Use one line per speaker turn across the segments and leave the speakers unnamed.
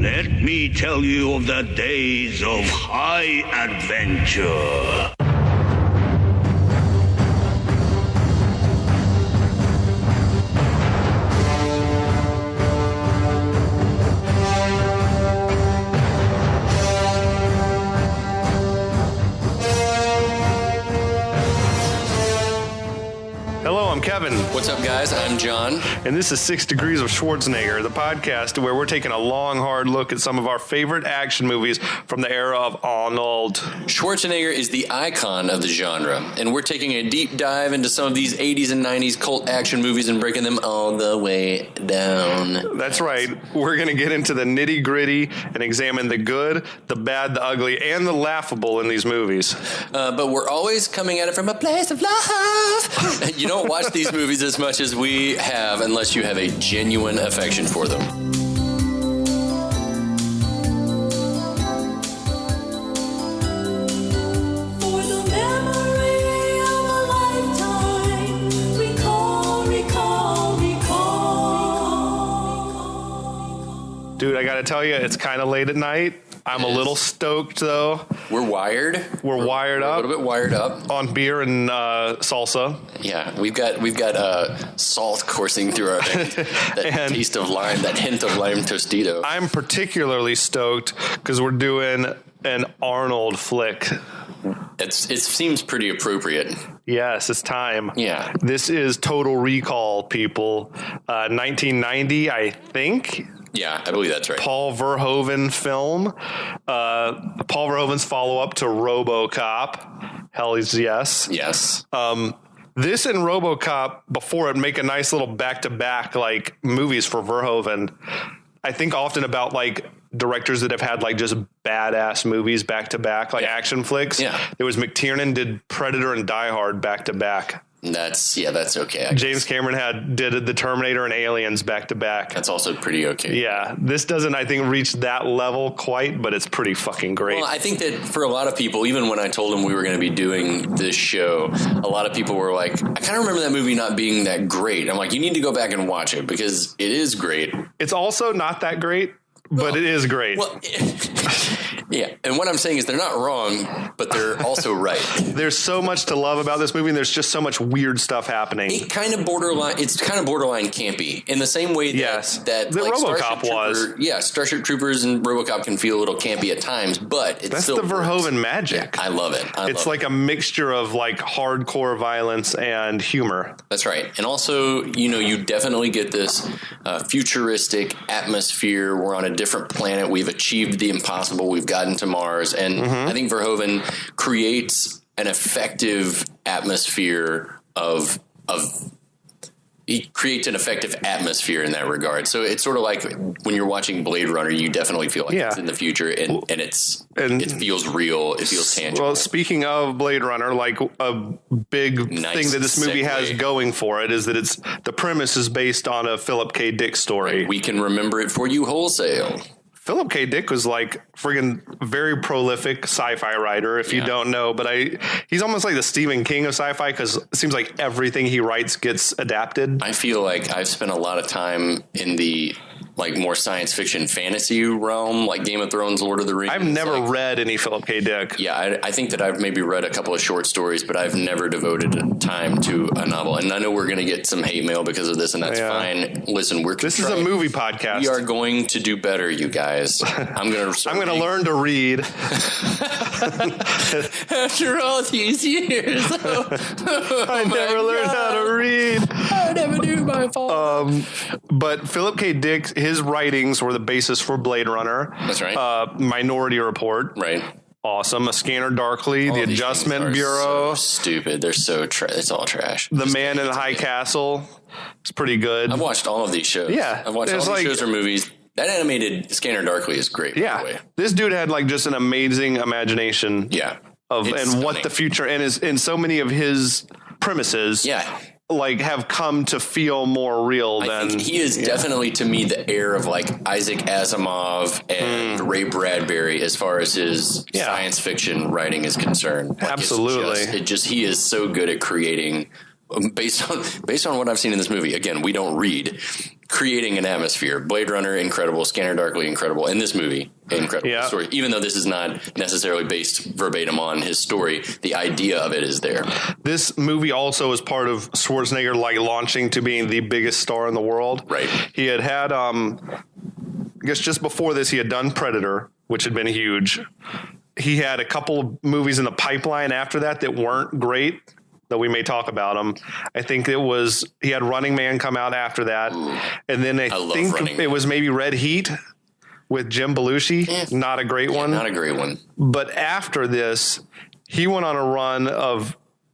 Let me tell you of the days of high adventure.
Hello, I'm Kevin.
What's up, guys? I'm John.
And this is 6 Degrees of Schwarzenegger, the podcast where we're taking a long, hard look at some of our favorite action movies from the era of Arnold.
Schwarzenegger is the icon of the genre, and we're taking a deep dive into some of these 80s and 90s cult action movies and breaking them all the way down.
That's right. We're going to get into the nitty-gritty and examine the good, the bad, the ugly, and the laughable in these movies.
But we're always coming at it from a place of love. You don't watch these movies as much as we have unless you have a genuine affection for them.
For the memory of a lifetime, recall.
Dude, I got to tell you, it's kind of late at night. I'm a little stoked, though.
We're wired.
We're wired up.
A little bit wired up.
On beer and salsa.
Yeah, we've got salt coursing through our veins. That taste of lime, that hint of lime tostito.
I'm particularly stoked because we're doing an Arnold flick.
It seems pretty appropriate.
Yes, it's time.
Yeah.
This is Total Recall, people. 1990, I think.
Yeah, I believe that's right.
Paul Verhoeven film. Paul Verhoeven's follow-up to RoboCop. Hell yes.
Yes.
This and RoboCop, before it, make a nice little back-to-back like movies for Verhoeven. I think often about like directors that have had like just badass movies back-to-back, like action flicks.
Yeah.
There was McTiernan did Predator and Die Hard back-to-back.
That's okay.
James Cameron did The Terminator and Aliens back to back.
That's also pretty okay.
Yeah, this doesn't, I think, reach that level quite, but it's pretty fucking great.
Well, I think that for a lot of people, even when I told them we were going to be doing this show, a lot of people were like, I kind of remember that movie not being that great. I'm like, you need to go back and watch it because it is great.
It's also not that great, but it is great.
Well, yeah, and what I'm saying is they're not wrong, but they're also right.
There's so much to love about this movie, and there's just so much weird stuff happening.
It's kind of borderline campy in the same way that
the
like
RoboCop was.
Yeah, Starship Troopers and RoboCop can feel a little campy at times, but
that's still the Verhoeven magic.
Yeah, I love it.
It's like a mixture of like hardcore violence and humor.
That's right, and also you definitely get this futuristic atmosphere. We're on a different planet. We've achieved the impossible. We've gotten to Mars, and I think Verhoeven creates an effective atmosphere he creates an effective atmosphere in that regard. So it's sort of like when you're watching Blade Runner, you definitely feel like it's in the future, and it feels real. It feels tangible.
Well, speaking of Blade Runner, like a big thing that this movie has going for it is that the premise is based on a Philip K. Dick story.
We can remember it for you wholesale.
Philip K. Dick was like friggin' very prolific sci-fi writer, if you don't know, but he's almost like the Stephen King of sci-fi because it seems like everything he writes gets adapted.
I feel like I've spent a lot of time in the like more science fiction fantasy realm, like Game of Thrones, Lord of the Rings.
I've never read any Philip K. Dick.
Yeah, I think that I've maybe read a couple of short stories, but I've never devoted time to a novel. And I know we're going to get some hate mail because of this, and that's fine. Listen,
this is a movie podcast.
We are going to do better, you guys. I'm going to
learn to read.
After all these years,
I never learned how to read.
I never knew my fault.
But Philip K. Dick, his writings were the basis for Blade Runner.
That's right.
Minority Report.
Right.
Awesome. A Scanner Darkly. The Adjustment Bureau.
So stupid. They're so it's all trash.
The Man in the High Castle. It's pretty good.
I've watched all of these shows.
Yeah.
I've watched all these shows or movies. That animated Scanner Darkly is great.
Yeah.
By the way.
This dude had like just an amazing imagination.
Yeah.
And what the future and so many of his premises.
Yeah.
Like have come to feel more real than
I think he is definitely to me the heir of like Isaac Asimov and Ray Bradbury as far as his science fiction writing is concerned. Like
absolutely.
He is so good at creating based on what I've seen in this movie. Again, we don't read. creating an atmosphere. Blade Runner, incredible. Scanner Darkly, incredible. In this movie, incredible story. Even though this is not necessarily based verbatim on his story, the idea of it is there.
This movie also is part of Schwarzenegger launching to being the biggest star in the world.
Right.
He had I guess just before this, he had done Predator, which had been huge. He had a couple of movies in the pipeline after that weren't great, though we may talk about them. I think he had Running Man come out after that.
Ooh,
and then I think it was maybe Red Heat with Jim Belushi. Not a great one.
Not a great one.
But after this, he went on a run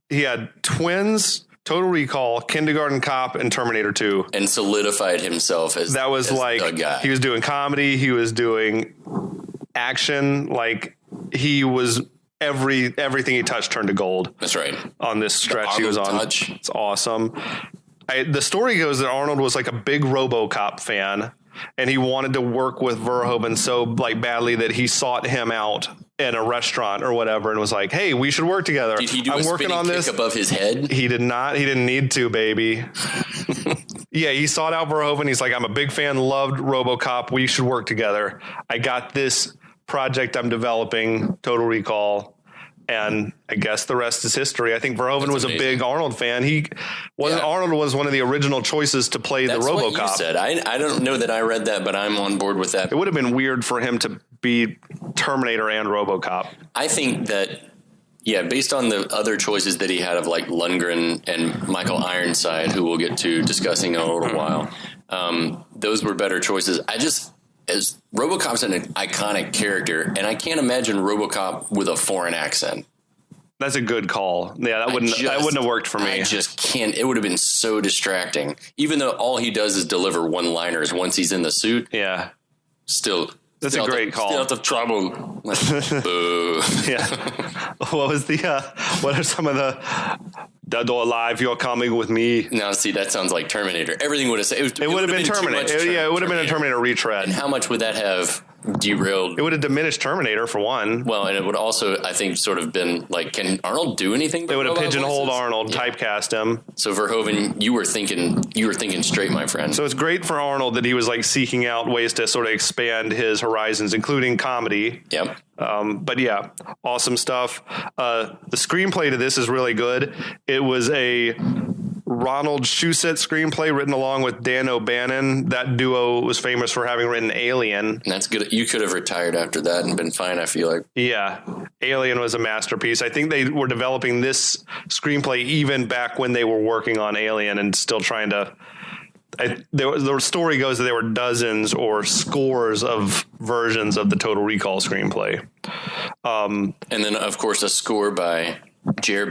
he had Twins, Total Recall, Kindergarten Cop, and Terminator 2.
And solidified himself as the guy.
He was doing comedy. He was doing action. He was everything he touched turned to gold.
That's right.
On this stretch he was on.
Touch.
It's awesome. The story goes that Arnold was a big RoboCop fan, and he wanted to work with Verhoeven so badly that he sought him out in a restaurant or whatever and was like, "Hey, we should work together."
Did he do
I'm
a
working
spinning
on
kick
this
above his head?
He did not. He didn't need to, baby. Yeah, he sought out Verhoeven. He's like, "I'm a big fan, loved RoboCop. We should work together. I got this project I'm developing, Total Recall." And I guess the rest is history. I think Verhoeven was a big Arnold fan. Arnold was one of the original choices to play the RoboCop.
That's what you said. I don't know that I read that, but I'm on board with that.
It would have been weird for him to be Terminator and RoboCop.
I think that, based on the other choices that he had of Lundgren and Michael Ironside, who we'll get to discussing in a little while, those were better choices. As RoboCop's an iconic character, and I can't imagine RoboCop with a foreign accent.
That's a good call. Yeah, that wouldn't have worked for me.
I just can't. It would have been so distracting. Even though all he does is deliver one-liners once he's in the suit.
Yeah.
Still.
That's a great call.
Still out of trouble. Boo.
Yeah. What are some of the dead or alive? You're coming with me.
Now, see, that sounds like Terminator. Everything would have said
it would have been Terminator. It would have been a Terminator retread.
And how much would that have derailed?
It would have diminished Terminator for one.
Well, and it would also, I think, sort of been can Arnold do anything?
They would have pigeonholed Arnold, typecast him.
So Verhoeven, you were thinking straight, my friend.
So it's great for Arnold that he was seeking out ways to sort of expand his horizons, including comedy.
Yep.
But yeah, awesome stuff. The screenplay to this is really good. It was a Ronald Shusett screenplay written along with Dan O'Bannon. That duo was famous for having written Alien.
And that's good. You could have retired after that and been fine, I feel like.
Yeah. Alien was a masterpiece. I think they were developing this screenplay even back when they were working on Alien and still trying to... the story goes that there were dozens or scores of versions of the Total Recall screenplay.
And then, of course, a score by Jerry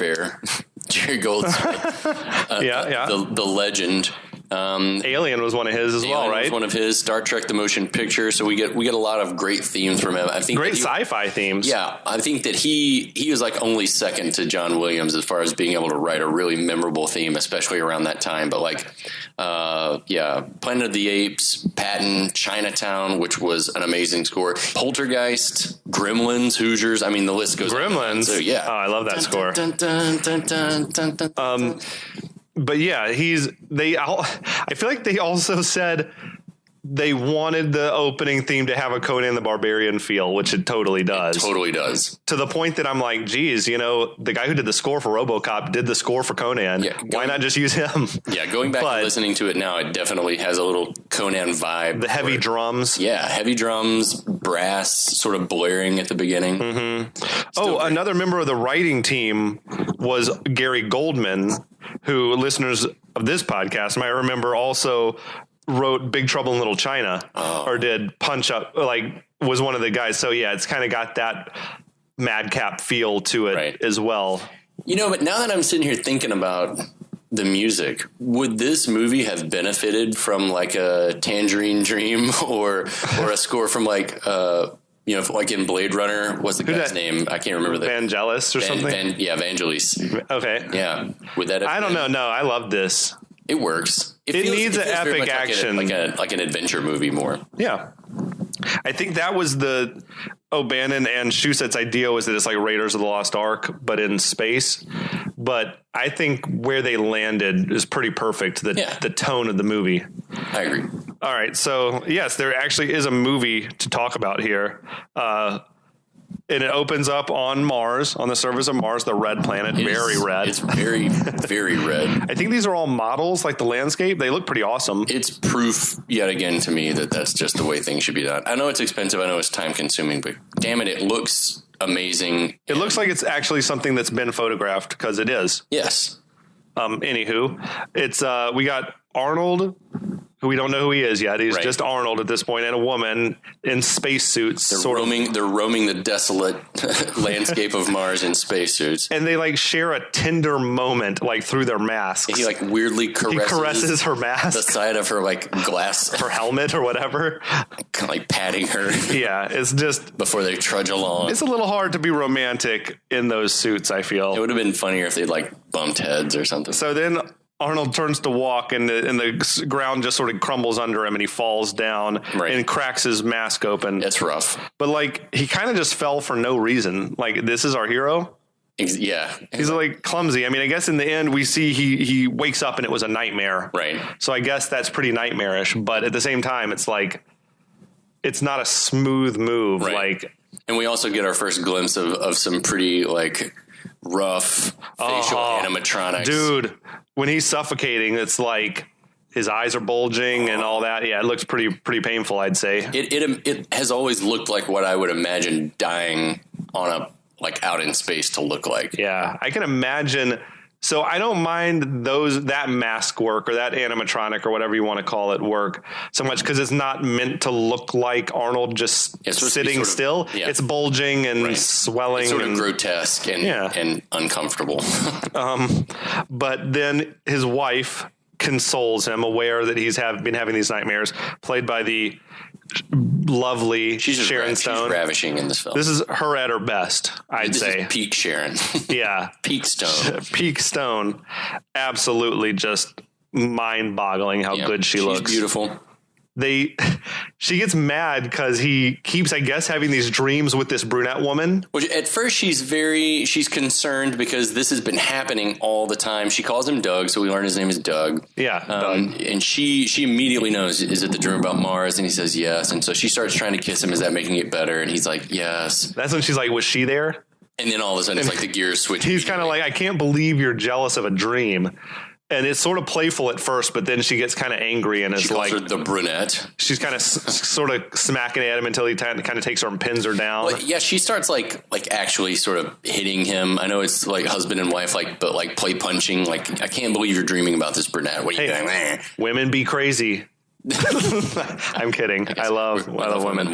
Goldsmith. The legend.
Alien was one of his as well, right?
Was one of his. Star Trek: The Motion Picture. So we get a lot of great themes from him. I think
great sci-fi themes.
Yeah, I think that he was only second to John Williams as far as being able to write a really memorable theme, especially around that time. But Planet of the Apes, Patton, Chinatown, which was an amazing score. Poltergeist, Gremlins, Hoosiers. I mean, the list goes.
Gremlins.
So, yeah.
Oh, I love that score. But yeah, I feel like they also said they wanted the opening theme to have a Conan the Barbarian feel, which it totally does.
It totally does.
To the point that I'm like, geez, the guy who did the score for RoboCop did the score for Conan. Yeah, why not just use him?
Yeah, going back and listening to it now, it definitely has a little Conan vibe.
The heavy drums.
Yeah, heavy drums, brass sort of blaring at the beginning.
Mm-hmm. Another member of the writing team was Gary Goldman, who listeners of this podcast might remember also wrote Big Trouble in Little China or did Punch Up, was one of the guys. So yeah, it's kind of got that madcap feel to it as well.
But now that I'm sitting here thinking about the music, would this movie have benefited from a Tangerine Dream or a score from like in Blade Runner, what's the guy's name? I can't remember.
Vangelis or something?
Vangelis.
Okay.
Yeah. Would that have
I don't know. No, I love this.
It works.
It needs an epic action.
Like an adventure movie more.
Yeah. I think that was the O'Bannon and Shusett's idea, was that it's like Raiders of the Lost Ark, but in space. But I think where they landed is pretty perfect, the tone of the movie.
I agree.
All right. So, yes, there actually is a movie to talk about here. And it opens up on Mars, on the surface of Mars, the red planet, very red.
It's very, very red.
I think these are all models, like the landscape. They look pretty awesome.
It's proof yet again to me that that's just the way things should be done. I know it's expensive. I know it's time consuming, but damn it looks amazing.
It looks like it's actually something that's been photographed, because it is.
Yes.
Anywho, it's we got Arnold, who we don't know who he is yet. He's just Arnold at this point, and a woman in spacesuits.
They're roaming the desolate landscape of Mars in spacesuits.
And they like share a tender moment like through their masks.
He like weirdly caresses
her mask.
The side of her like glass.
Her helmet or whatever.
Kind of like patting her.
Yeah, it's just...
Before they trudge along.
It's a little hard to be romantic in those suits, I feel.
It would have been funnier if they'd like bumped heads or something.
So then... Arnold turns to walk, and the ground just sort of crumbles under him, and he falls down and cracks his mask open.
It's rough.
But, like, he kind of just fell for no reason. Like, this is our hero?
Yeah.
He's, like, clumsy. I mean, I guess in the end, we see he wakes up, and it was a nightmare.
Right.
So I guess that's pretty nightmarish. But at the same time, it's like, it's not a smooth move.
Right.
Like,
and we also get our first glimpse of some pretty, like, rough facial animatronics.
Dude, when he's suffocating, it's like his eyes are bulging and all that. Yeah, it looks pretty painful, I'd say.
It has always looked like what I would imagine dying on a like out in space to look like.
Yeah, I can imagine. So I don't mind that mask work or that animatronic or whatever you want to call it work so much, because it's not meant to look like Arnold just sitting still. Yeah. It's bulging and swelling.
It's sort of grotesque and uncomfortable.
But then his wife consoles him, aware that he's been having these nightmares, played by the lovely Sharon Stone.
She's ravishing in this film.
This is her at her best, I'd say.
Is peak Sharon.
Yeah.
Peak Stone.
Peak Stone. Absolutely just mind-boggling how good she looks.
She's beautiful.
She gets mad because he keeps, I guess, having these dreams with this brunette woman.
Which at first she's concerned because this has been happening all the time. She calls him Doug, so we learn his name is Doug.
Yeah, Doug.
And she immediately knows, is it the dream about Mars? And he says yes. And so she starts trying to kiss him. Is that making it better? And he's like, yes.
That's when she's like, was she there?
And then all of a sudden it's like the gears switch.
He's kind of like, I can't believe you're jealous of a dream. And it's sort of playful at first, but then she gets kind of angry and is like,
her the brunette.
She's kind of sort of smacking at him until he kind of takes her and pins her down.
Well, yeah, she starts like actually sort of hitting him. I know it's like husband and wife, but like play punching. Like, I can't believe you're dreaming about this brunette. What are you doing?
Women be crazy. I'm kidding. I love women.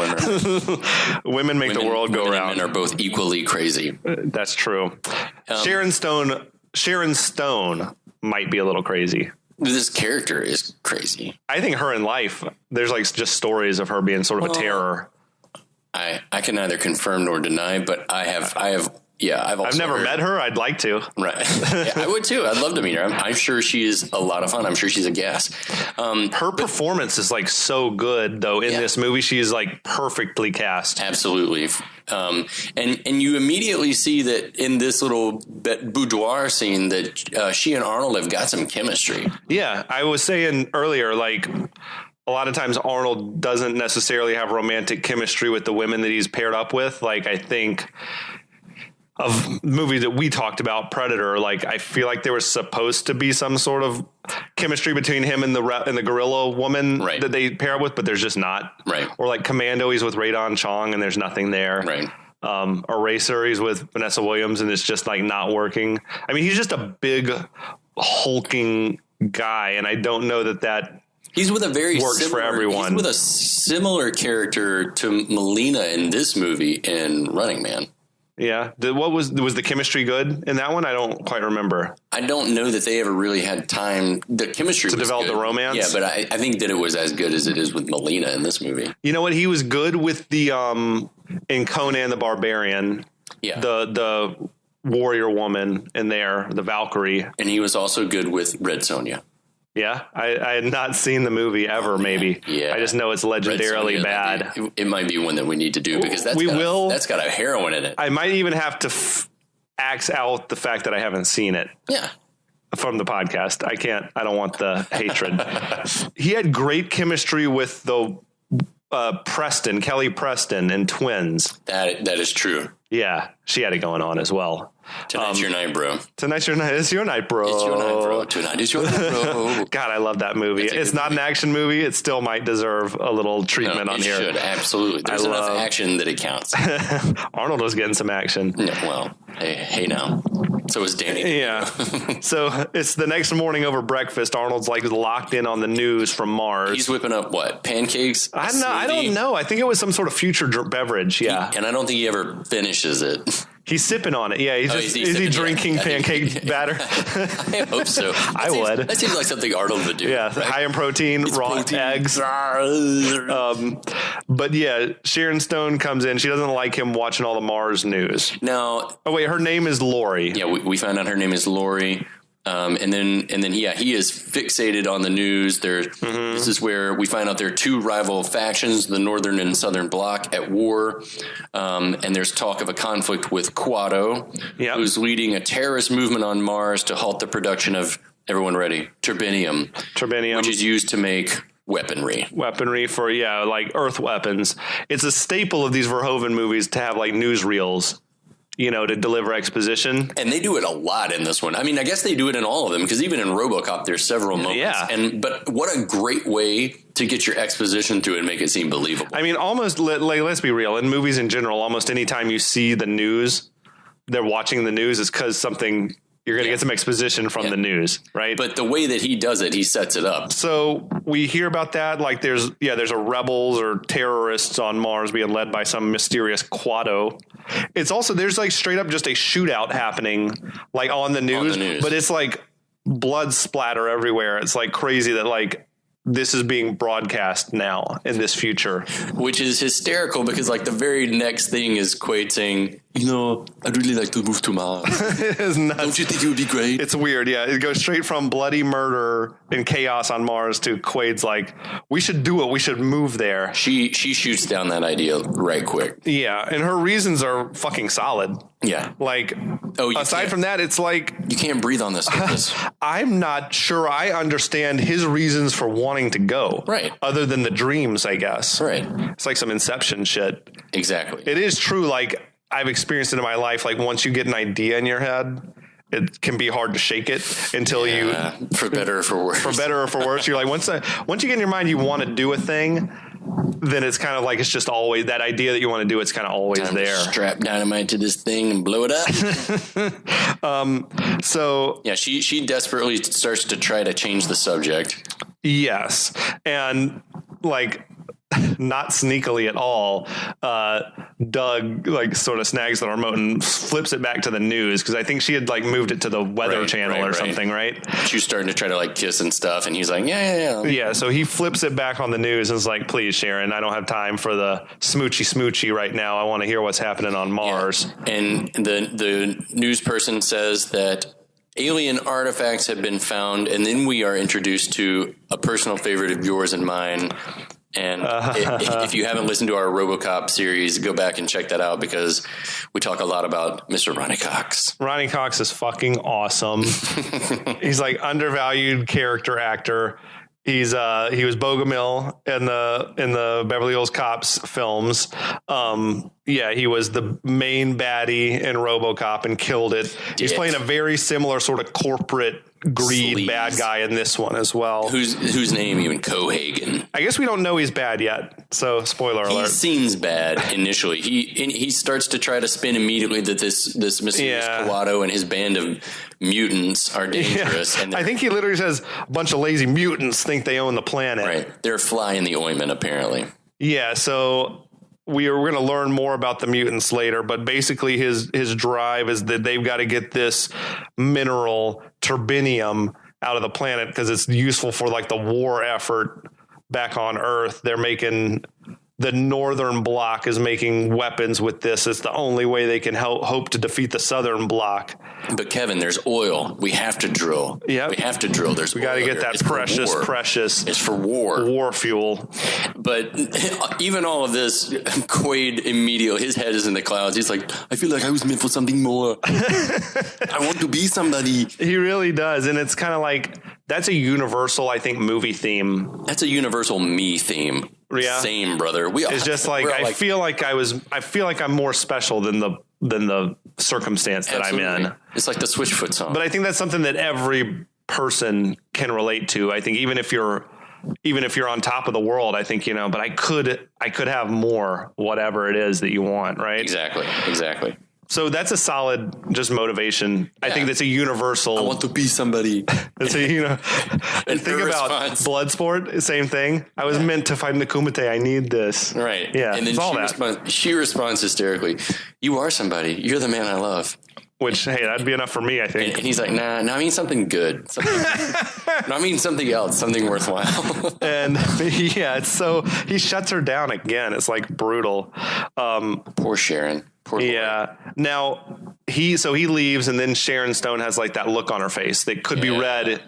Women make the world go round.
And men are both equally crazy.
That's true. Sharon Stone might be a little crazy.
This character is crazy.
I think her in life, there's like just stories of her being sort of a terror.
I can neither confirm nor deny, but I've never
met her. I'd like to.
Right. Yeah, I would too. I'd love to meet her. I'm sure she is a lot of fun. I'm sure she's a gas.
Her performance is like so good though in this movie. She is like perfectly cast.
Absolutely. And you immediately see that in this little boudoir scene that she and Arnold have got some chemistry.
Yeah. I was saying earlier, like, a lot of times Arnold doesn't necessarily have romantic chemistry with the women that he's paired up with. Like, I think of movies that we talked about, Predator, like I feel like there was supposed to be some sort of chemistry between him and the gorilla woman that they pair up with, but there's just not.
Right.
Or like Commando, he's with Radon Chong and there's nothing there.
Right.
Eraser, he's with Vanessa Williams and it's just like not working. I mean, he's just a big hulking guy, and I don't know that
he's with a very
works for everyone.
He's with a similar character to Melina in this movie in Running Man.
Yeah. Was the chemistry good in that one? I don't quite remember.
I don't know that they ever really had time. The chemistry
to develop the romance.
Yeah, but I think that it was as good as it is with Melina in this movie.
You know what? He was good with the in Conan the Barbarian. Yeah. The warrior woman in there, the Valkyrie,
and he was also good with Red Sonja.
Yeah, I had not seen the movie ever. Maybe. Yeah, I just know it's legendarily bad.
It might be one that we need to do because that's got a heroine in it.
I might even have to axe out the fact that I haven't seen it.
Yeah,
from the podcast. I don't want the hatred. He had great chemistry with the Kelly Preston and Twins.
That is true.
Yeah, she had it going on as well.
Tonight's your night, bro.
Tonight's your night. It's your night, bro.
It's your night, bro. Tonight is your night, bro.
God, I love that movie. It's not an action movie. It still might deserve a little treatment on here.
It should, absolutely. There's enough action that it counts.
Arnold was getting some action.
Yeah, well, hey now. So is Danny.
Yeah. So it's the next morning over breakfast. Arnold's like locked in on the news from Mars.
He's whipping up what? Pancakes?
I don't know. I think it was some sort of future beverage. Yeah.
And I don't think he ever finishes it.
He's sipping on it. Yeah, is he drinking pancake batter?
I hope so.
I would.
That seems like something Arnold would do.
Yeah,
right?
high in protein,
It's
raw
protein.
eggs. But yeah, Sharon Stone comes in. She doesn't like him watching all the Mars news.
Now,
Oh wait, her name is Lori.
yeah, we found out her name is Lori. And then, yeah, he is fixated on the news. This is where we find out there are two rival factions, the Northern and Southern Bloc, at war. And there's talk of a conflict with Quado, who's leading a terrorist movement on Mars to halt the production of, everyone ready, turbinium, which is used to make weaponry
for like Earth weapons. It's a staple of these Verhoeven movies to have like newsreels, to deliver exposition.
And they do it a lot in this one. I mean, I guess they do it in all of them, because even in RoboCop, there's several moments.
Yeah.
But what a great way to get your exposition through and make it seem believable.
I mean, almost, let's be real, in movies in general, almost any time you see the news, they're watching the news, is because something, you're going to get some exposition from the news, right?
But the way that he does it, he sets it up.
So we hear about that, like there's a rebels or terrorists on Mars being led by some mysterious Quado. It's also, there's like straight up just a shootout happening like on the news, but it's like blood splatter everywhere. It's like crazy that like this is being broadcast now in this future,
which is hysterical, because like the very next thing is Quaid saying, I'd really like to move to Mars.
It's nuts.
Don't you think it would be great?
It's weird. Yeah. It goes straight from bloody murder and chaos on Mars to Quaid's like, we should do it. We should move there.
She shoots down that idea right quick.
Yeah. And her reasons are fucking solid.
Yeah.
Like, aside from that, it's like,
you can't breathe on this surface.
I'm not sure I understand his reasons for wanting to go.
Right.
Other than the dreams, I guess.
Right.
It's like some Inception shit.
Exactly.
It is true. Like, I've experienced it in my life. Like, once you get an idea in your head, it can be hard to shake it until you,
for better or for worse.
For better or for worse, you're like, once you get in your mind, you want to do a thing, then it's kind of like, it's just always that idea that you want to do. It's kind of always
Time
there.
To strap dynamite to this thing and blow it up.
So
yeah, she desperately starts to try to change the subject.
Yes. And like, not sneakily at all, Doug like sort of snags the remote and flips it back to the news, because I think she had like moved it to the Weather Channel or something, right?
She was starting to try to like kiss and stuff, and he's like, yeah.
So he flips it back on the news and is like, please, Sharon, I don't have time for the smoochy right now. I want to hear what's happening on Mars.
Yeah. And the news person says that alien artifacts have been found, and then we are introduced to a personal favorite of yours and mine. And if you haven't listened to our RoboCop series, go back and check that out, because we talk a lot about Mr. Ronnie Cox.
Ronnie Cox is fucking awesome. He's like undervalued character actor. He was Bogomil in the Beverly Hills Cops films. He was the main baddie in RoboCop and killed it. He's playing a very similar sort of corporate greed bad guy in this one as well.
Whose name even Cohagen?
I guess we don't know he's bad yet. So spoiler alert.
He seems bad initially. He starts to try to spin immediately that this mysterious Quado and his band of mutants are dangerous.
Yeah. And I think he literally says a bunch of lazy mutants think they own the planet.
Right. They're a fly in the ointment, apparently.
Yeah. So we're going to learn more about the mutants later, but basically his drive is that they've got to get this mineral turbinium out of the planet because it's useful for like the war effort back on Earth. They're the Northern Bloc is making weapons with this. It's the only way they can hope to defeat the Southern Bloc.
But Kevin, there's oil. We have to drill.
Yeah,
we have to drill.
We got to get that precious.
It's for war
fuel.
But even all of this, Quaid immediately, his head is in the clouds. He's like, I feel like I was meant for something more. I want to be somebody.
He really does, and it's kind of like that's a universal, I think, movie theme.
That's a universal me theme.
Yeah.
Same, brother.
It's just like I feel like I'm more special than the circumstance that
Absolutely.
I'm in.
It's like the Switchfoot song.
But I think that's something that every person can relate to. I think even if you're on top of the world, I think, but I could have more, whatever it is that you want. Right.
Exactly.
So that's a solid just motivation. Yeah. I think that's a universal.
I want to be somebody.
That's think about Bloodsport, same thing. I was meant to find the Kumite. I need this.
Right.
Yeah.
And then she responds hysterically. You are somebody. You're the man I love.
Which, hey, that'd be enough for me, I think.
And he's like, nah, I mean something good. I mean something else, something worthwhile.
And yeah, so he shuts her down again. It's like brutal.
Poor Sharon.
Yeah. Now he leaves, and then Sharon Stone has like that look on her face that could be read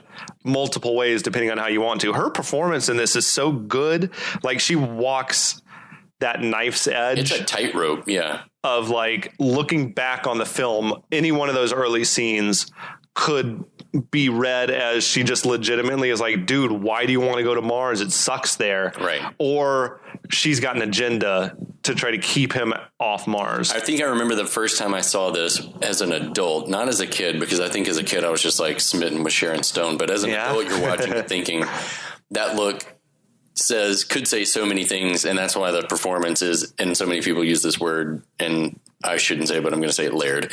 multiple ways depending on how you want to. Her performance in this is so good. Like she walks that knife's edge.
It's a tightrope. Yeah.
Of like looking back on the film, any one of those early scenes could be read as she just legitimately is like, dude, why do you want to go to Mars? It sucks there.
Right.
Or she's got an agenda to try to keep him off Mars.
I think I remember the first time I saw this as an adult, not as a kid, because I think as a kid I was just like smitten with Sharon Stone. But as an adult, you're watching it thinking that look could say so many things, and that's why the performance is, and so many people use this word, and I shouldn't say it, but I'm going to say it, layered.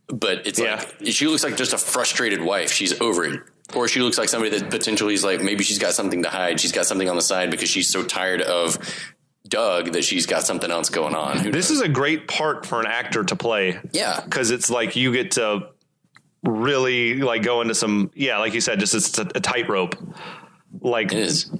But it's like, she looks like just a frustrated wife. She's over it. Or she looks like somebody that potentially is like, maybe she's got something to hide. She's got something on the side because she's so tired of Doug that she's got something else going on.
This is a great part for an actor to play.
Yeah.
Because it's like you get to really like go into some, like you said, just it's a tightrope. Like
it is.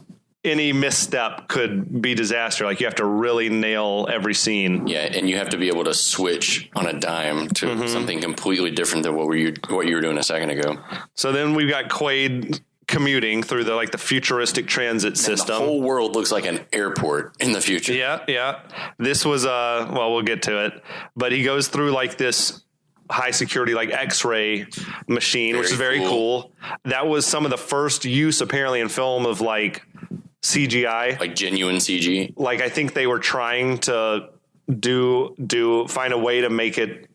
Any misstep could be disaster. Like you have to really nail every scene.
Yeah, and you have to be able to switch on a dime to something completely different than what you were doing a second ago.
So then we've got Quaid commuting through the futuristic transit system.
The whole world looks like an airport in the future.
Yeah. This was we'll get to it, but he goes through like this high security like X-ray machine, which is very cool. That was some of the first use apparently in film of like CGI,
like genuine CG.
Like I think they were trying to find a way to make it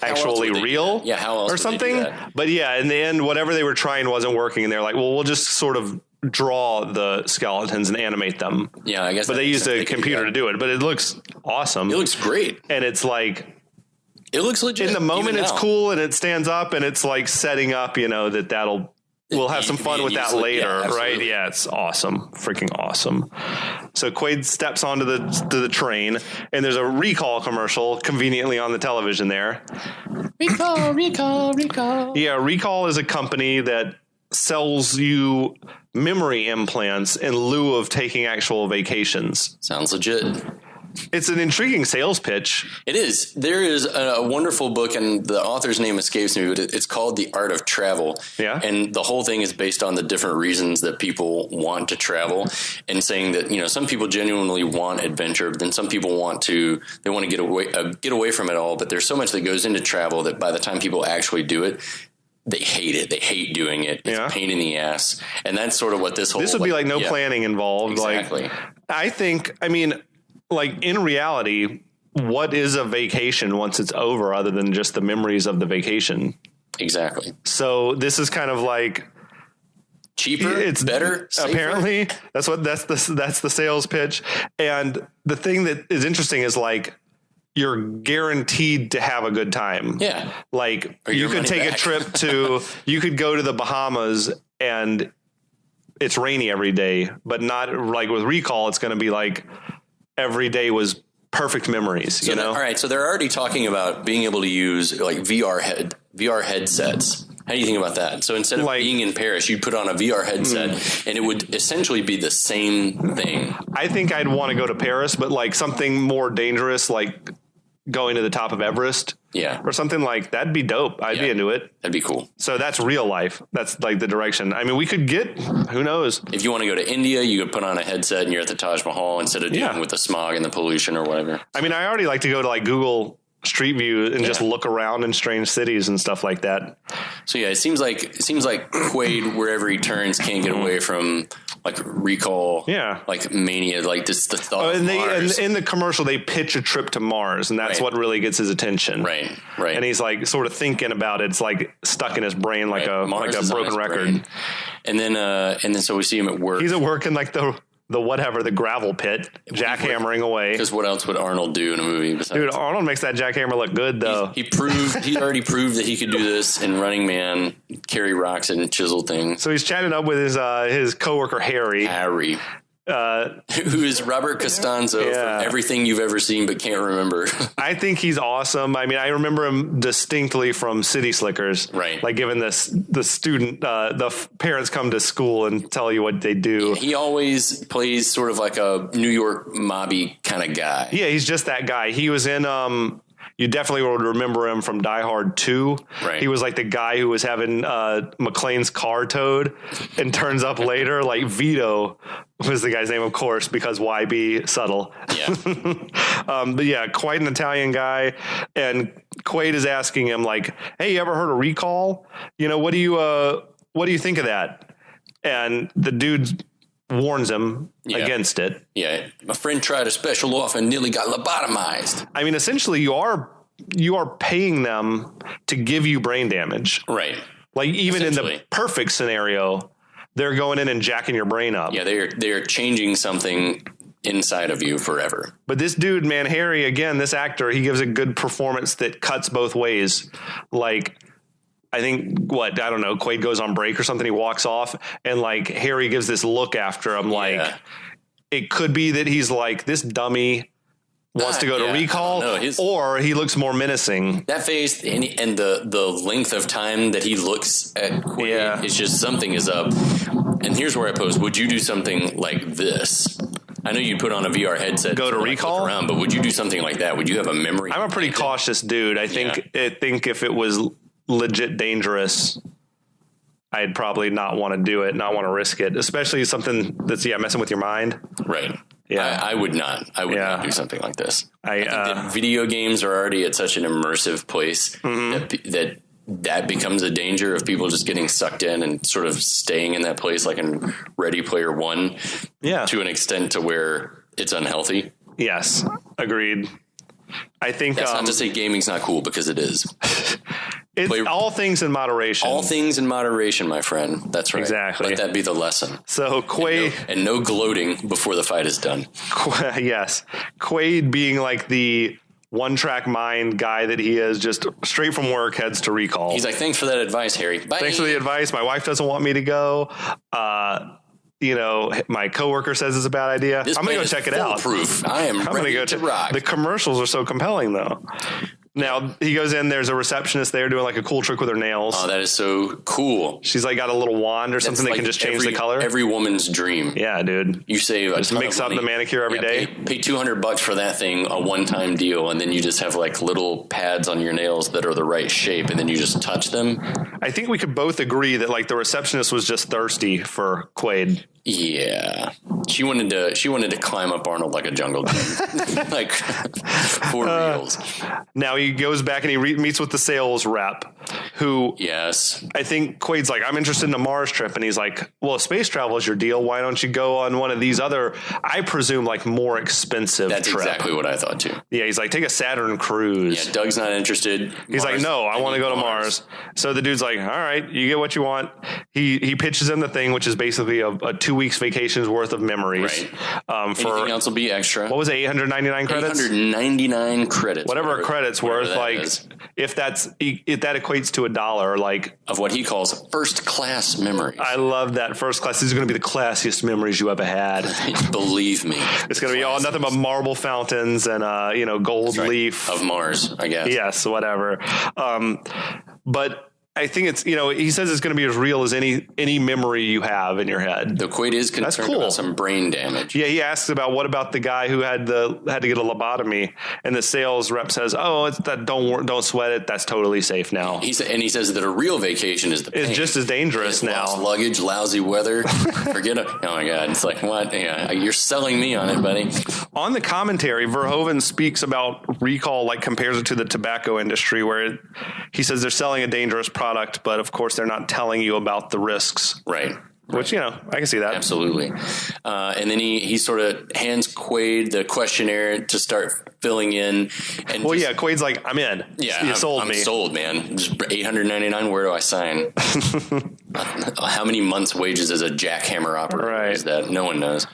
actually real,
how else
or something. But in the end, whatever they were trying wasn't working, and they're like, well, we'll just sort of draw the skeletons and animate them.
Yeah, I guess.
But they used a computer to do it. But it looks awesome.
It looks great,
and it's like.
It looks legit.
In the moment, it's cool, and it stands up, and it's like setting up, we'll have some fun with that later, right? Yeah, it's awesome, freaking awesome. So Quaid steps onto the train, and there's a Rekall commercial conveniently on the television there. Rekall. Yeah, Rekall is a company that sells you memory implants in lieu of taking actual vacations.
Sounds legit.
It's an intriguing sales pitch.
It is. There is a wonderful book, and the author's name escapes me, but it's called The Art of Travel. Yeah. And the whole thing is based on the different reasons that people want to travel, and saying that, some people genuinely want adventure, but then some people want to get away from it all. But there's so much that goes into travel that by the time people actually do it, they hate it. They hate doing it. It's a pain in the ass. And that's sort of what this would
be like no planning involved.
Exactly.
Like in reality, what is a vacation once it's over other than just the memories of the vacation?
Exactly.
So this is kind of like
cheaper, it's better. Safer.
Apparently that's the sales pitch. And the thing that is interesting is like, you're guaranteed to have a good time. Yeah. Like you could take a trip you could go to the Bahamas and it's rainy every day, but not like with Rekall. It's going to be like, every day was perfect memories,
All right. So they're already talking about being able to use like VR headsets How do you think about that? So instead of being in Paris, you'd put on a VR headset and it would essentially be the same thing.
I think I'd want to go to Paris, but like something more dangerous, like going to the top of Everest.
Yeah.
Or something like that'd be dope. I'd be into it.
That'd be cool.
So that's real life. That's like the direction. I mean, we could get, who knows?
If you want to go to India, you could put on a headset and you're at the Taj Mahal instead of dealing with the smog and the pollution or whatever.
I mean, I already like to go to like Google Street View and just look around in strange cities and stuff like that.
So yeah, it seems like Quaid, wherever he turns, can't get away from like Rekall, like mania, like this the thought.
And in the commercial they pitch a trip to Mars, and that's what really gets his attention.
Right.
And he's like sort of thinking about it. It's like stuck in his brain like a broken record.
Brain. And then so we see him at work.
He's at work in like the gravel pit, jackhammering away.
Because what else would Arnold do in a movie besides?
Dude, Arnold makes that jackhammer look good, though.
He already proved that he could do this in Running Man, carry rocks and chisel things.
So he's chatting up with his coworker, Harry.
Who is Robert Costanzo from everything you've ever seen but can't remember.
I think he's awesome. I mean, I remember him distinctly from City Slickers.
Right.
Like giving the student, parents come to school and tell you what they do.
He always plays sort of like a New York mobby kind of guy.
Yeah, he's just that guy. He was in... you definitely would remember him from Die Hard 2.
Right.
He was like the guy who was having McClane's car towed and turns up later. Like Vito was the guy's name, of course, because why be subtle?
Yeah.
But yeah, quite an Italian guy. And Quaid is asking him like, hey, you ever heard of Rekall? You know, what do you think of that? And the dude warns him against it.
Yeah. My friend tried a special offer and nearly got lobotomized.
I mean, essentially you are paying them to give you brain damage.
Right.
Like even in the perfect scenario, they're going in and jacking your brain up.
Yeah. They're changing something inside of you forever.
But this dude, man, Harry, again, this actor, he gives a good performance that cuts both ways. Like, I think I don't know, Quaid goes on break or something. He walks off and like Harry gives this look after him. Like it could be that he's like, this dummy wants to go to Rekall, or he looks more menacing.
That face and the length of time that he looks at Quaid is just something is up. And here's where I pose. Would you do something like this? I know you'd put on a VR headset.
Go to Rekall?
Around, but would you do something like that? Would you have a memory?
I'm a pretty cautious dude. I think if it was legit dangerous, I'd probably not want to do it, not want to risk it, especially something that's messing with your mind.
Right.
Yeah.
I would not. I would not do something like this. I think that video games are already at such an immersive place that becomes a danger of people just getting sucked in and sort of staying in that place, like in Ready Player One, to an extent to where it's unhealthy.
Yes, agreed. I think
that's not to say gaming's not cool, because it is.
It's all things in moderation.
All things in moderation, my friend. That's right.
Exactly.
Let that be the lesson.
So Quaid...
And no gloating before the fight is done.
Yes. Quaid being like the one-track mind guy that he is, just straight from work, heads to Rekall.
He's like, thanks for that advice, Harry. Bye.
Thanks for the advice. My wife doesn't want me to go. You know, my coworker says it's a bad idea. I'm going to go check it out.
I'm ready to rock.
The commercials are so compelling, though. Now, he goes in, there's a receptionist there doing like a cool trick with her nails.
Oh, that is so cool.
She's like got a little wand or something that can just change the color.
Every woman's dream.
Yeah, dude.
You save
just mix up the manicure every day.
Pay $200 for that thing, a one-time deal, and then you just have like little pads on your nails that are the right shape, and then you just touch them.
I think we could both agree that like the receptionist was just thirsty for Quaid.
Yeah, she wanted to climb up Arnold like a jungle gym, like for reals.
Now he goes back and he meets with the sales rep, who I think Quaid's like, I'm interested in a Mars trip, and he's like, well, if space travel is your deal, why don't you go on one of these other, I presume, like more expensive.
That's
trip.
Exactly what I thought too.
Yeah, he's like, take a Saturn cruise.
Yeah, Doug's not interested.
He's like, no, I want to go to Mars. So the dude's like, all right, you get what you want. He pitches in the thing, which is basically a 2 weeks vacation's worth of mememoes.
Right. For anything else will be extra.
What was it? 899 credits.
899 credits.
Whatever a credit's worth. Like if that equates to $1, like
of what he calls first class memories.
I love that. First class. These are going to be the classiest memories you ever had.
Believe me.
It's going to be all nothing but marble fountains and gold leaf
of Mars, I guess.
Yes, whatever. But I think it's, he says it's going to be as real as any memory you have in your head.
The Quaid is concerned about some brain damage.
Yeah, he asks about what about the guy who had to get a lobotomy, and the sales rep says, "Oh, it's that. Don't sweat it. That's totally safe now."
He says that a real vacation is the pain.
It's just as dangerous now.
Lost luggage, lousy weather. Forget it. Oh my God! It's like, what? Yeah, you're selling me on it, buddy.
On the commentary, Verhoeven speaks about Rekall, like compares it to the tobacco industry, where he says they're selling a dangerous product, but of course they're not telling you about the risks.
Right.
Which, I can see that.
Absolutely. And then he sort of hands Quaid the questionnaire to start filling in. And
Quaid's like, I'm in.
Yeah,
you sold
I'm
me.
sold, man. $899. Where do I sign? How many months' wages as a jackhammer operator is that? No one knows.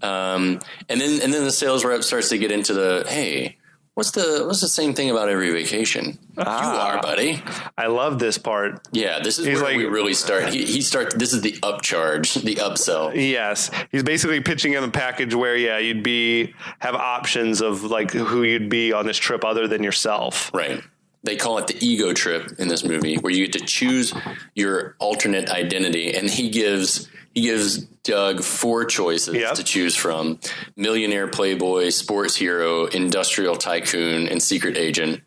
And then the sales rep starts to get into the, hey, what's the same thing about every vacation? You are, buddy.
I love this part.
Yeah, this is where we really start. He starts. This is the upcharge, the upsell.
Yes, he's basically pitching in a package where you'd have options of like who you'd be on this trip other than yourself.
Right. They call it the ego trip in this movie, where you get to choose your alternate identity, and he gives Doug 4 choices to choose from: millionaire, playboy, sports hero, industrial tycoon, and secret agent.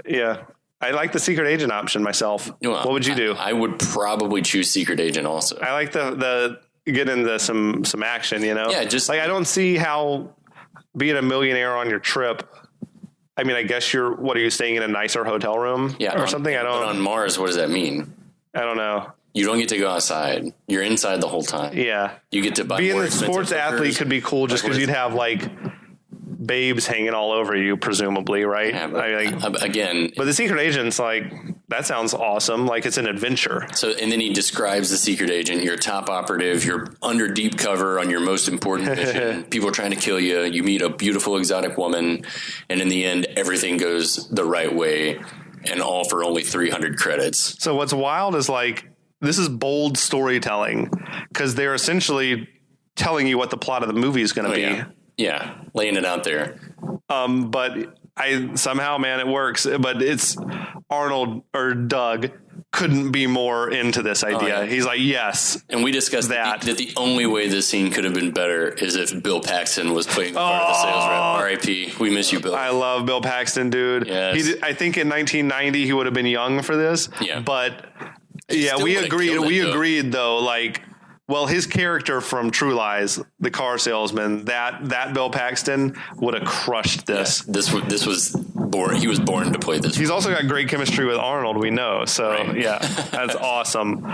Yeah. I like the secret agent option myself. Well, what would you do?
I would probably choose secret agent also.
I like the get into some action,
Yeah, just
like I don't see how being a millionaire on your trip. I mean, I guess what are you staying in a nicer hotel room or something?
But on Mars, what does that mean?
I don't know.
You don't get to go outside. You're inside the whole time.
Yeah.
You get to buy
being
more
a sports athlete could be cool just because you'd have like babes hanging all over you, presumably, right?
Yeah, but, again,
but the secret agent's like, that sounds awesome. Like it's an adventure.
So, and then he describes the secret agent. You're a top operative. You're under deep cover on your most important mission. People are trying to kill you. You meet a beautiful exotic woman, and in the end, everything goes the right way, and all for only 300 credits.
So what's wild is like, this is bold storytelling because they're essentially telling you what the plot of the movie is going to be.
Yeah, laying it out there.
But somehow, man, it works. But it's Arnold or Doug couldn't be more into this idea. He's like, yes.
And we discussed that the only way this scene could have been better is if Bill Paxton was playing the part of the sales rep. R.I.P. We miss you, Bill.
I love Bill Paxton, dude.
Yes.
I think in 1990 he would have been young for this.
Yeah.
But we agreed. We agreed though, like. Well, his character from True Lies, the car salesman, that Bill Paxton would have crushed this.
Yeah, this was born. He was born to play this.
He's also got great chemistry with Arnold, we know. So yeah, that's awesome.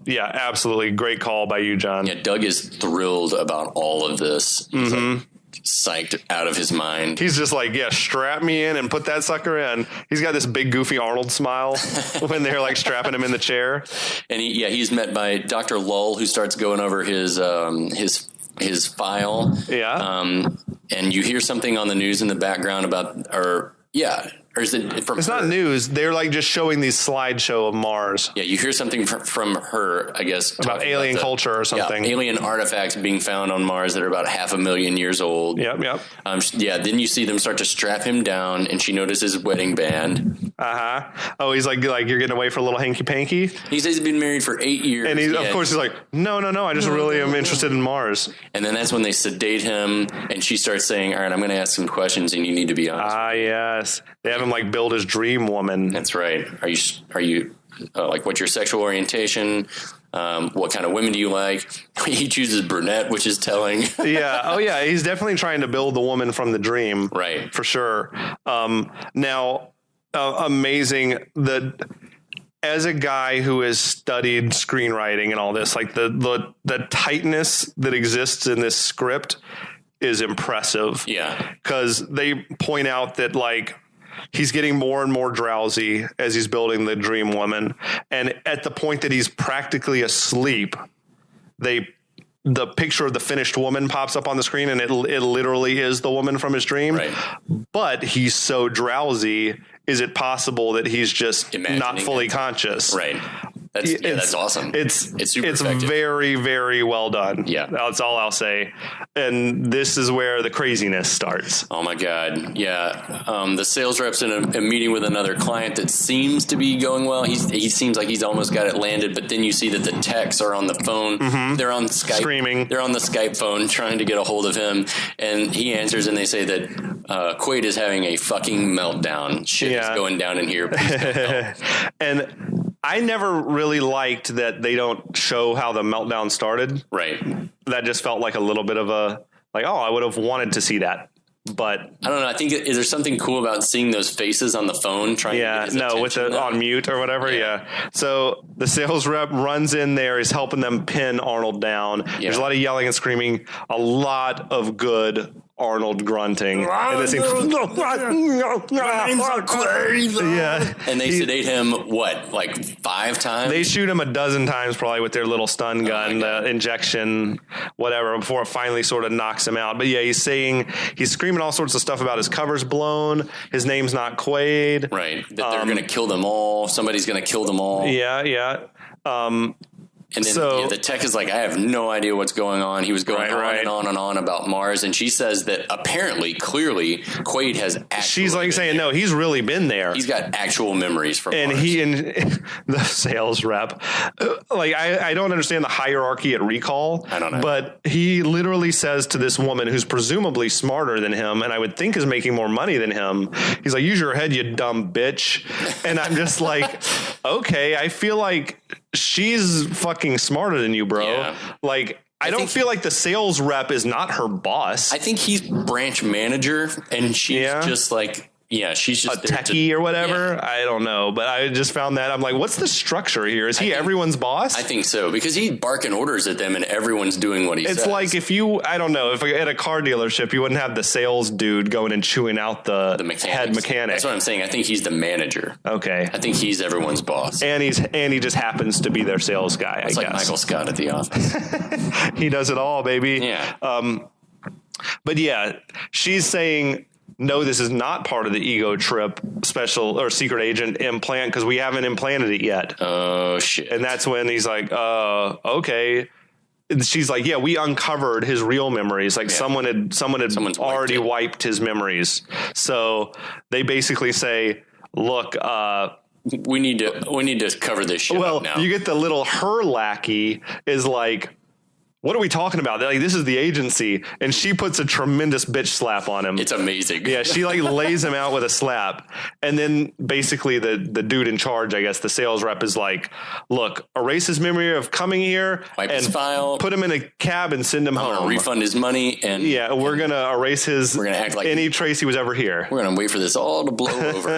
Yeah, absolutely great call by you, John.
Yeah, Doug is thrilled about all of this. He's like psyched out of his mind.
He's just like, yeah, strap me in and put that sucker in. He's got this big goofy Arnold smile when they're like strapping him in the chair.
And he's met by Dr. Lull, who starts going over his file.
Yeah.
And you hear something on the news in the background about, or is it from
It's
her?
not news. They're like just showing these slideshow of Mars.
Yeah, you hear something from her, I guess.
About alien culture or something.
Yeah, alien artifacts being found on Mars that are about 500,000 years old.
Yep.
Then you see them start to strap him down, and she notices his wedding band.
Oh, he's like you're getting away for a little hanky-panky?
He says he's been married for 8 years.
And of course, he's like, no, I just really am interested in Mars.
And then that's when they sedate him, and she starts saying, all right, I'm going to ask some questions, and you need to be honest.
Yes. They have him like build his dream woman.
That's right. Are you like, what's your sexual orientation? What kind of women do you like? He chooses brunette, which is telling.
Yeah. Oh, yeah. He's definitely trying to build the woman from the dream.
Right.
For sure. Now, amazing that as a guy who has studied screenwriting and all this, like the tightness that exists in this script is impressive.
Yeah.
Because they point out that like he's getting more and more drowsy as he's building the dream woman. And at the point that he's practically asleep, the picture of the finished woman pops up on the screen, and it literally is the woman from his dream.
Right.
But he's so drowsy. Is it possible that he's just not fully conscious?
Right. That's awesome.
It's
super
it's
effective.
very, very well done.
Yeah.
That's all I'll say. And this is where the craziness starts.
Oh my God. Yeah. The sales rep's in a meeting with another client that seems to be going well. He seems like he's almost got it landed, but then you see that the techs are on the phone.
Mm-hmm.
They're on Skype.
Screaming.
They're on the Skype phone trying to get a hold of him. And he answers and they say that Quaid is having a fucking meltdown. Shit is going down in here. Please don't help.
And I never really liked that they don't show how the meltdown started.
Right.
That just felt like a little bit of a, like, oh, I would have wanted to see that. But
I don't know. I think is there something cool about seeing those faces on the phone trying to get his attention,
with the
though?
on mute or whatever. Yeah. So the sales rep runs in there, is helping them pin Arnold down. Yeah. There's a lot of yelling and screaming, a lot of good Arnold grunting. And this yeah.
And they sedate him, what, like 5 times?
They shoot him a dozen times probably with their little stun gun, injection, whatever, before it finally sort of knocks him out. But yeah, he's screaming all sorts of stuff about his cover's blown. His name's not Quaid.
Right. That they're going to kill them all. Somebody's going to kill them all.
Yeah, yeah.
And then the tech is like, I have no idea what's going on. He was going on and on and on about Mars. And she says that apparently, clearly, Quaid has actually...
She's like saying, no, he's really been there.
He's got actual memories from
and
Mars.
He and the sales rep, like, I don't understand the hierarchy at Rekall.
I don't know.
But he literally says to this woman who's presumably smarter than him, and I would think is making more money than him, he's like, use your head, you dumb bitch. And I'm just like, okay, I feel like she's fucking smarter than you, bro. Yeah. Like, I don't feel like the sales rep is not her boss.
I think he's branch manager, and she's just like, she's just
a techie or whatever. Yeah. I don't know, but I just found that I'm like, what's the structure here? Is he everyone's boss?
I think so, because he's barking orders at them, and everyone's doing what he says.
It's like if I don't know, if at a car dealership, you wouldn't have the sales dude going and chewing out the head mechanic.
That's what I'm saying. I think he's the manager.
Okay,
I think he's everyone's boss,
and he just happens to be their sales guy.
It's like Michael Scott at The Office.
He does it all, baby.
Yeah.
But yeah, she's saying, no, this is not part of the ego trip special or secret agent implant because we haven't implanted it yet.
Oh, shit.
And that's when he's like, okay. And she's like, yeah, we uncovered his real memories. Like someone had already wiped his memories. So they basically say, look,
we need to cover this shit up now.
You get the little her lackey is like, what are we talking about? They're like, this is the agency. And she puts a tremendous bitch slap on him.
It's amazing.
Yeah, she like lays him out with a slap. And then basically the dude in charge, I guess, the sales rep is like, look, erase his memory of coming here.
Wipe his file.
Put him in a cab and send him home.
Refund his money. And
we're going to erase
we're gonna act like
any trace he was ever here.
We're going to wait for this all to blow over.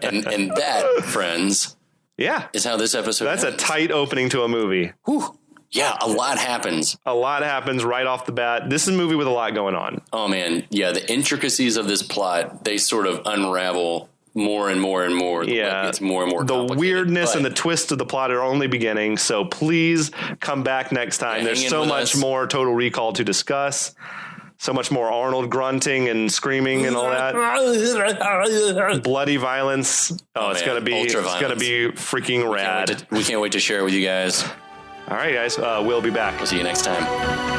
and that, friends, is how this episode
That's
ends.
A tight opening to a movie.
Whew. Yeah, a lot happens.
A lot happens right off the bat. This is a movie with a lot going on.
Oh, man. Yeah, the intricacies of this plot, they sort of unravel more and more and more. It gets more and more complicated.
The weirdness and the twist of the plot are only beginning, so please come back next time. There's so much more Total Recall to discuss. So much more Arnold grunting and screaming and all that. Bloody violence. Oh, it's gonna be freaking rad.
We can't wait to share it with you guys.
All right, guys. We'll be back.
We'll see you next time.